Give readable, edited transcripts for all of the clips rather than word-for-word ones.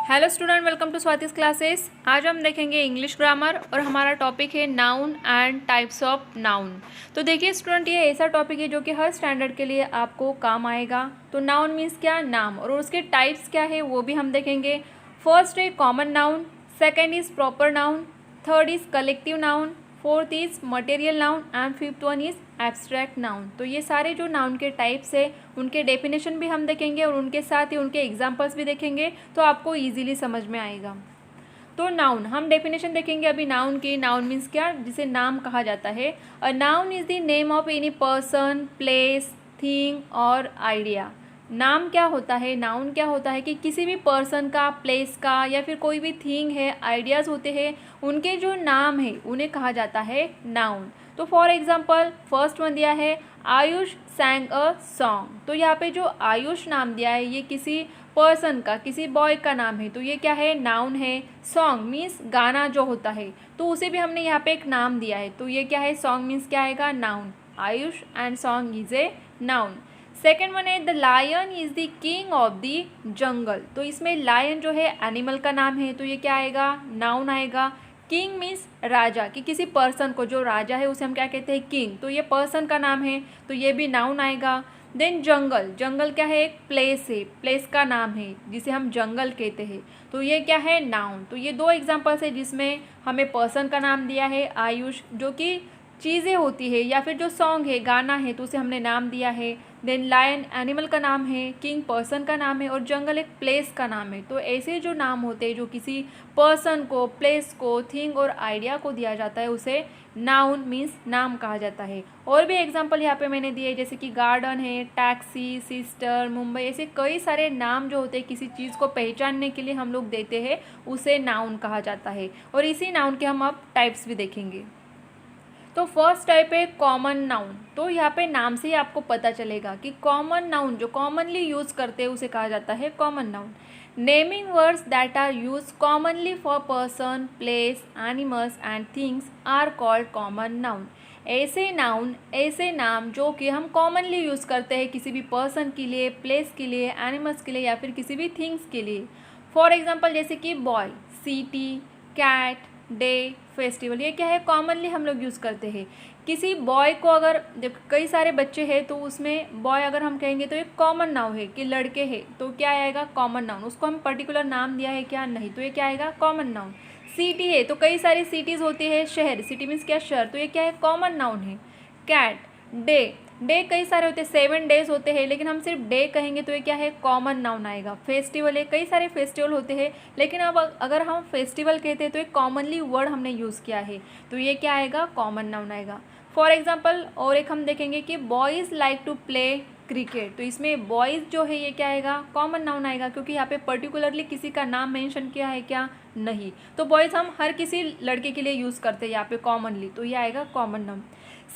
Hello student, welcome to Swati's classes. आज हम देखेंगे इंग्लिश ग्रामर और हमारा टॉपिक है noun and types of noun. तो देखिए स्टूडेंट, ये ऐसा टॉपिक है जो कि हर स्टैंडर्ड के लिए आपको काम आएगा। तो नाउन मीन्स क्या, नाम, और उसके टाइप्स क्या है वो भी हम देखेंगे। फर्स्ट है common noun, second is proper noun, third is collective noun, fourth is material noun and fifth one is abstract noun. तो ये सारे जो नाउन के टाइप्स है उनके डेफिनेशन भी हम देखेंगे और उनके साथ ही उनके एग्जांपल्स भी देखेंगे, तो आपको इजीली समझ में आएगा। तो नाउन, हम डेफिनेशन देखेंगे अभी नाउन की। नाउन मीन्स क्या, जिसे नाम कहा जाता है। A noun is the name of any person, place, thing और आइडिया। नाम क्या होता है, नाउन क्या होता है कि किसी भी पर्सन का, प्लेस का या फिर कोई भी थिंग है, आइडियाज़ होते हैं, उनके जो नाम है उन्हें कहा जाता है नाउन। तो फॉर एग्जाम्पल फर्स्ट वन दिया है आयुष सैंग अ सॉन्ग। तो यहाँ पे जो आयुष नाम दिया है ये किसी पर्सन का, किसी बॉय का नाम है, तो ये क्या है, नाउन है। सॉन्ग मीन्स गाना जो होता है, तो उसे भी हमने यहाँ पे एक नाम दिया है, तो ये क्या है, सॉन्ग मीन्स क्या आएगा, noun. Ayush and song is a noun. Second one है the lion is the king of the jungle. तो इसमें लायन जो है एनिमल का नाम है, तो ये क्या आएगा, नाउन आएगा। किंग मीन्स राजा, कि किसी पर्सन को, जो राजा है उसे हम क्या कहते हैं, किंग, तो ये पर्सन का नाम है, तो ये भी नाउन आएगा। देन जंगल, जंगल क्या है, एक प्लेस है, प्लेस का नाम है जिसे हम जंगल कहते हैं, तो ये क्या है, नाउन। तो ये दो एग्जांपल्स है जिसमें हमें पर्सन का नाम दिया है आयुष, जो कि चीज़ें होती है, या फिर जो सॉन्ग है, गाना है, तो उसे हमने नाम दिया है। देन लायन एनिमल का नाम है, किंग पर्सन का नाम है और जंगल एक प्लेस का नाम है। तो ऐसे जो नाम होते हैं जो किसी पर्सन को, प्लेस को, थिंग और आइडिया को दिया जाता है, उसे नाउन मीन्स नाम कहा जाता है। और भी एग्जांपल यहाँ पे मैंने दिए, जैसे कि गार्डन है, टैक्सी, सिस्टर, मुंबई, ऐसे कई सारे नाम जो होते हैं किसी चीज़ को पहचानने के लिए हम लोग देते हैं, उसे नाउन कहा जाता है। और इसी नाउन के हम अब टाइप्स भी देखेंगे। तो फर्स्ट टाइप है कॉमन नाउन। तो यहाँ पे नाम से ही आपको पता चलेगा कि कॉमन नाउन जो कॉमनली यूज़ करते हैं उसे कहा जाता है common noun. Naming words that are use commonly for person, place, animals and things are called common noun. ऐसे नाम जो कि हम कॉमनली यूज़ करते हैं किसी भी पर्सन के लिए, प्लेस के लिए, एनिमल्स के लिए या फिर किसी भी थिंग्स के लिए। फॉर एग्जाम्पल जैसे कि boy, city, cat, day, festival, ये क्या है, कॉमनली हम लोग यूज़ करते हैं। किसी बॉय को, अगर जब कई सारे बच्चे हैं तो उसमें बॉय अगर हम कहेंगे तो एक कॉमन नाउन है, कि लड़के हैं, तो क्या आएगा, कॉमन नाउन। उसको हम पर्टिकुलर नाम दिया है क्या, नहीं, तो ये क्या आएगा, कॉमन नाउन। सिटी है तो कई सारी सिटीज़ होती है, शहर, सिटी मीन्स क्या, शहर, तो ये क्या है, कॉमन नाउन है। कैट, डे, डे कई सारे होते हैं, 7 डेज होते हैं, लेकिन हम सिर्फ डे कहेंगे तो ये क्या है, कॉमन नाउन आएगा। फेस्टिवल है, कई सारे फेस्टिवल होते हैं, लेकिन अब अगर हम फेस्टिवल कहते हैं तो एक कॉमनली वर्ड हमने यूज़ किया है, तो ये क्या आएगा, कॉमन नाउन आएगा। फॉर एग्जाम्पल और एक हम देखेंगे कि boys like to play cricket. तो इसमें बॉयज़ जो है ये क्या आएगा, कॉमन नाउन आएगा, क्योंकि यहाँ पे पर्टिकुलरली किसी का नाम मेंशन किया है क्या, नहीं। तो बॉयज़ हम हर किसी लड़के के लिए यूज़ करते हैं यहाँ पे कॉमनली, तो ये आएगा कॉमन नाउन।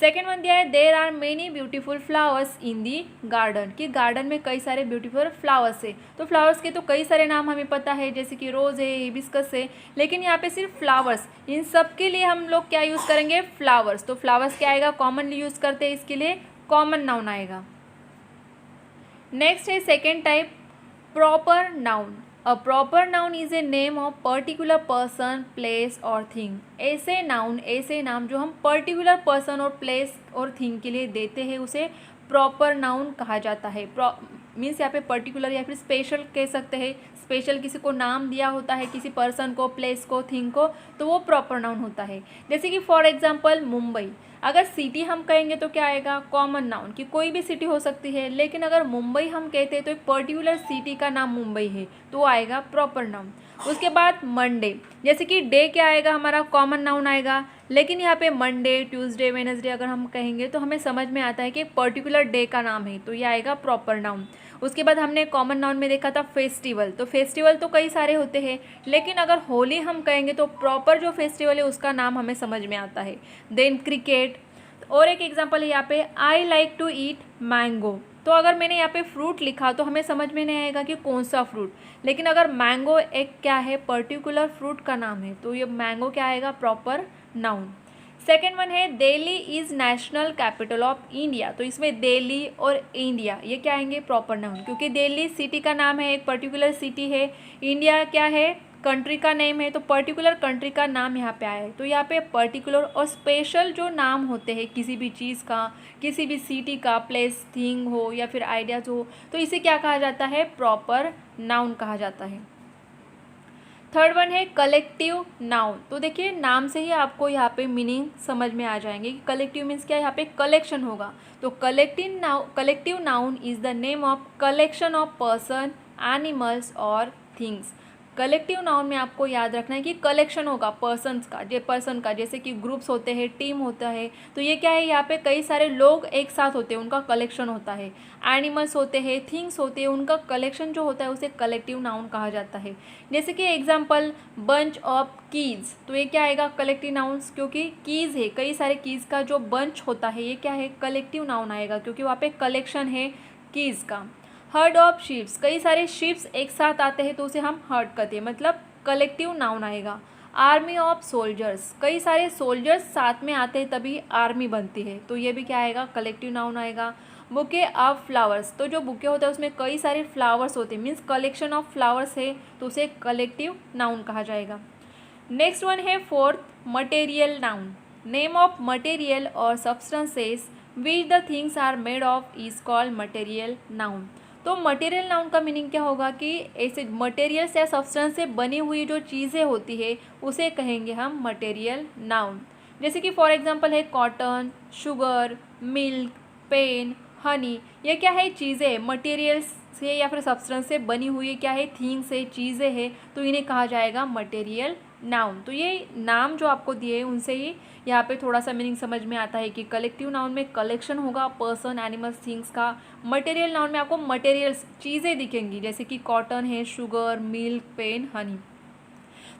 सेकेंड वन दिया है there are many beautiful flowers in the garden, कि गार्डन में कई सारे ब्यूटीफुल फ्लावर्स है। तो फ्लावर्स के तो कई सारे नाम हमें पता है, जैसे कि रोज़ है, हिबिस्कस है, लेकिन यहाँ पे सिर्फ फ्लावर्स, इन सब के लिए हम लोग क्या यूज़ करेंगे, फ्लावर्स। तो फ्लावर्स क्या आएगा, कॉमनली यूज़ करते हैं, इसके लिए कॉमन नाउन आएगा। नेक्स्ट है second type proper noun. A proper noun is a name of particular person, place और थिंग। ऐसे नाम जो हम पर्टिकुलर पर्सन और प्लेस और थिंग के लिए देते हैं उसे प्रॉपर नाउन कहा जाता है। मीन्स यहाँ पे पर्टिकुलर या फिर स्पेशल कह सकते हैं, स्पेशल किसी को नाम दिया होता है, किसी पर्सन को, प्लेस को, थिंग को, तो वो प्रॉपर नाउन होता है। जैसे कि फॉर एग्जांपल मुंबई, अगर सिटी हम कहेंगे तो क्या आएगा, कॉमन नाउन, कि कोई भी सिटी हो सकती है, लेकिन अगर मुंबई हम कहते हैं तो एक पर्टिकुलर सिटी का नाम मुंबई है, तो आएगा प्रॉपर नाउन। उसके बाद मंडे, जैसे कि डे क्या आएगा, हमारा कॉमन नाउन आएगा, लेकिन यहाँ पे मंडे, ट्यूसडे, वेडनेसडे अगर हम कहेंगे तो हमें समझ में आता है कि एक पर्टिकुलर डे का नाम है, तो ये आएगा प्रॉपर नाउन। उसके बाद हमने कॉमन नाउन में देखा था फेस्टिवल। तो फेस्टिवल तो कई सारे होते हैं, लेकिन अगर होली हम कहेंगे तो प्रॉपर जो फेस्टिवल है उसका नाम हमें समझ में आता है। देन क्रिकेट, और एक एग्जांपल है यहाँ पे I like to eat mango. तो अगर मैंने यहाँ पे फ्रूट लिखा तो हमें समझ में नहीं आएगा कि कौन सा फ्रूट, लेकिन अगर मैंगो एक क्या है, पर्टिकुलर फ्रूट का नाम है, तो ये मैंगो क्या आएगा, प्रॉपर नाउन। सेकेंड वन है Delhi is national capital of India. तो इसमें दिल्ली और इंडिया ये क्या आएंगे, प्रॉपर नाउन, क्योंकि दिल्ली सिटी का नाम है, एक पर्टिकुलर सिटी है। इंडिया क्या है, कंट्री का नेम है, तो पर्टिकुलर कंट्री का नाम यहाँ पे आया है। तो यहाँ पे पर्टिकुलर और स्पेशल जो नाम होते हैं किसी भी चीज़ का, किसी भी सिटी का, प्लेस, थिंग हो या फिर आइडियाज़ हो, तो इसे क्या कहा जाता है, प्रॉपर नाउन कहा जाता है। थर्ड वन है कलेक्टिव नाउन। तो देखिए नाम से ही आपको यहाँ पे मीनिंग समझ में आ जाएंगे कि कलेक्टिव मीन्स क्या है, यहाँ पे कलेक्शन होगा। तो collective noun is the name of collection of person, animals और थिंग्स। कलेक्टिव नाउन में आपको याद रखना है कि कलेक्शन होगा पर्सन का, जैसे कि ग्रुप्स होते हैं, टीम होता है, तो ये क्या है, यहाँ पे कई सारे लोग एक साथ होते हैं, उनका कलेक्शन होता है। एनिमल्स होते हैं, थिंग्स होते हैं, उनका कलेक्शन जो होता है उसे कलेक्टिव नाउन कहा जाता है। जैसे कि एग्जाम्पल बंच ऑफ कीज़, तो ये क्या आएगा, कलेक्टिव नाउन्स, क्योंकि कीज़ है, कई सारे कीज़ का जो बंच होता है ये क्या है, कलेक्टिव नाउन आएगा, क्योंकि वहाँ पे कलेक्शन है कीज़ का। हर्ड ऑफ शिप्स, कई सारे शिप्स एक साथ आते हैं तो उसे हम हर्ड कहते हैं, मतलब कलेक्टिव नाउन आएगा। आर्मी ऑफ सोल्जर्स, कई सारे सोल्जर्स साथ में आते हैं तभी आर्मी बनती है, तो ये भी क्या आएगा, कलेक्टिव नाउन आएगा। बुके ऑफ फ्लावर्स, तो जो बुके होता है उसमें कई सारे फ्लावर्स होते हैं, मीन्स कलेक्शन ऑफ फ्लावर्स है, तो उसे कलेक्टिव नाउन कहा जाएगा। नेक्स्ट वन है fourth, material noun. Name of material और substances which the things are made of is called material noun. तो मटेरियल नाउन का मीनिंग क्या होगा कि ऐसे मटेरियल्स या सब्सटेंस से बनी हुई जो चीज़ें होती है उसे कहेंगे हम मटेरियल नाउन। जैसे कि फॉर एग्जांपल है cotton, sugar, milk, pen, honey, ये क्या है, चीज़ें, मटेरियल्स से या फिर सब्सटेंस से बनी हुई क्या है, थिंग्स है, चीज़ें हैं, तो इन्हें कहा जाएगा मटेरियल नाउन। तो ये नाम जो आपको दिए हैं उनसे ही यहाँ पे थोड़ा सा मीनिंग समझ में आता है कि कलेक्टिव नाउन में कलेक्शन होगा पर्सन, एनिमल्स, थिंग्स का। मटेरियल नाउन में आपको मटेरियल्स, चीज़ें दिखेंगी, जैसे कि कॉटन है, शुगर, मिल्क, पेन, हनी।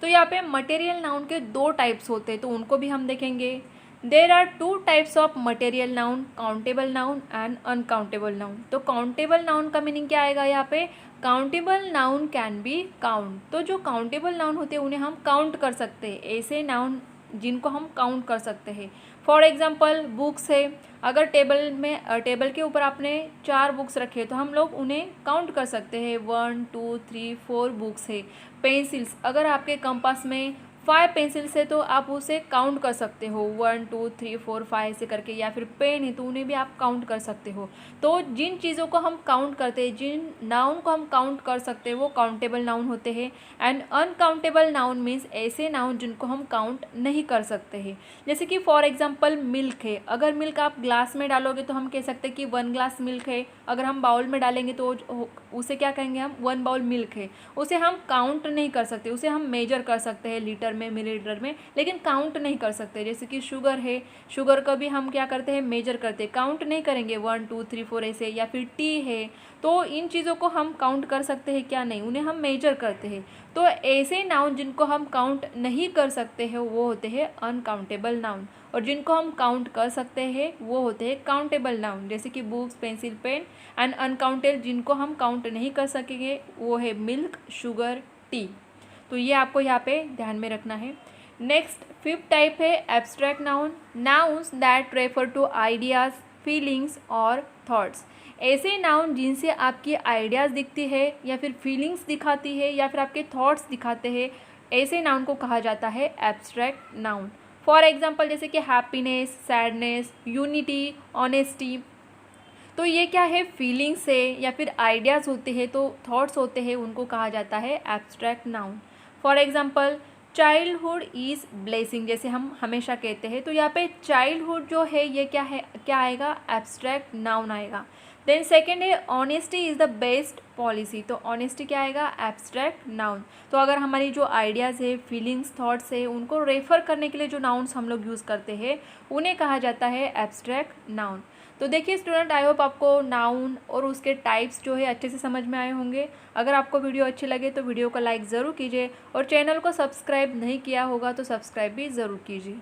तो यहाँ पे मटेरियल नाउन के दो टाइप्स होते हैं, तो उनको भी हम देखेंगे। There are two types of material noun, countable noun and uncountable noun. तो काउंटेबल नाउन का मीनिंग क्या आएगा यहाँ पे, countable noun can be count. तो जो काउंटेबल नाउन होते हैं उन्हें हम काउंट कर सकते हैं, ऐसे नाउन जिनको हम काउंट कर सकते हैं। फॉर एग्जाम्पल बुक्स है, अगर टेबल के ऊपर आपने 4 बुक्स रखे तो हम लोग उन्हें काउंट कर सकते हैं, 1 2 3 4 बुक्स है। पेंसिल्स, अगर आपके कंपास में 5 पेंसिल्स है तो आप उसे काउंट कर सकते हो, 1 2 3 4 5 ऐसे करके। या फिर पेन है तो उन्हें भी आप काउंट कर सकते हो। तो जिन चीज़ों को हम काउंट करते हैं, जिन नाउन को हम काउंट कर सकते हैं वो काउंटेबल नाउन होते हैं। एंड अनकाउंटेबल नाउन मीन्स ऐसे नाउन जिनको हम काउंट नहीं कर सकते हैं। जैसे कि फॉर एग्जाम्पल मिल्क है, अगर मिल्क आप ग्लास में डालोगे तो हम कह सकते हैं कि 1 ग्लास मिल्क है। अगर हम बाउल में डालेंगे तो उसे क्या कहेंगे हम, 1 बाउल मिल्क है। उसे हम काउंट नहीं कर सकते, उसे हम मेजर कर सकते हैं लीटर में, मिलीलीटर में, लेकिन काउंट नहीं कर सकते। जैसे कि शुगर है, शुगर का भी हम क्या करते हैं, मेजर करते हैं, काउंट नहीं करेंगे 1 2 3 4 ऐसे। या फिर टी है, तो इन चीज़ों को हम काउंट कर सकते हैं क्या, नहीं, उन्हें हम मेजर करते हैं। तो ऐसे नाउन जिनको हम काउंट नहीं कर सकते हैं वो होते हैं अनकाउंटेबल नाउन, और जिनको हम काउंट कर सकते हैं वो होते हैं काउंटेबल नाउन। जैसे कि books, pencil, pen. And uncountable जिनको हम काउंट नहीं कर सकेंगे वो है मिल्क, शुगर, टी। तो ये आपको यहाँ पे ध्यान में रखना है। नेक्स्ट 5th टाइप है abstract noun, nouns that refer to ideas, feelings और थॉट्स। ऐसे नाउन जिनसे आपकी आइडियाज़ दिखती है या फिर फीलिंग्स दिखाती है या फिर आपके थॉट्स दिखाते हैं, ऐसे नाउन को कहा जाता है एब्स्ट्रैक्ट नाउन। फॉर एग्जाम्पल जैसे कि हैप्पीनेस, सैडनेस, यूनिटी, ऑनेस्टी। तो ये क्या है, फीलिंग्स है या फिर आइडियाज़ होते हैं, तो थॉट्स होते हैं, उनको कहा जाता है abstract noun. For example childhood is blessing, जैसे हम हमेशा कहते हैं, तो यहाँ पे चाइल्डहुड जो है ये क्या है, क्या आएगा, एब्स्ट्रैक्ट नाउन आएगा। देन सेकेंड है honesty is the best policy, तो ऑनेस्टी क्या आएगा, एब्स्ट्रैक्ट नाउन। तो अगर हमारी जो आइडियाज़ है, फीलिंग्स, थॉट्स है, उनको रेफर करने के लिए जो नाउन्स हम लोग यूज़ करते हैं उन्हें कहा जाता है एब्स्ट्रैक्ट नाउन। तो देखिए स्टूडेंट, आई होप आपको नाउन और उसके टाइप्स जो है अच्छे से समझ में आए होंगे। अगर आपको वीडियो अच्छी लगे तो वीडियो को लाइक ज़रूर कीजिए, और चैनल को सब्सक्राइब नहीं किया होगा तो सब्सक्राइब भी ज़रूर कीजिए।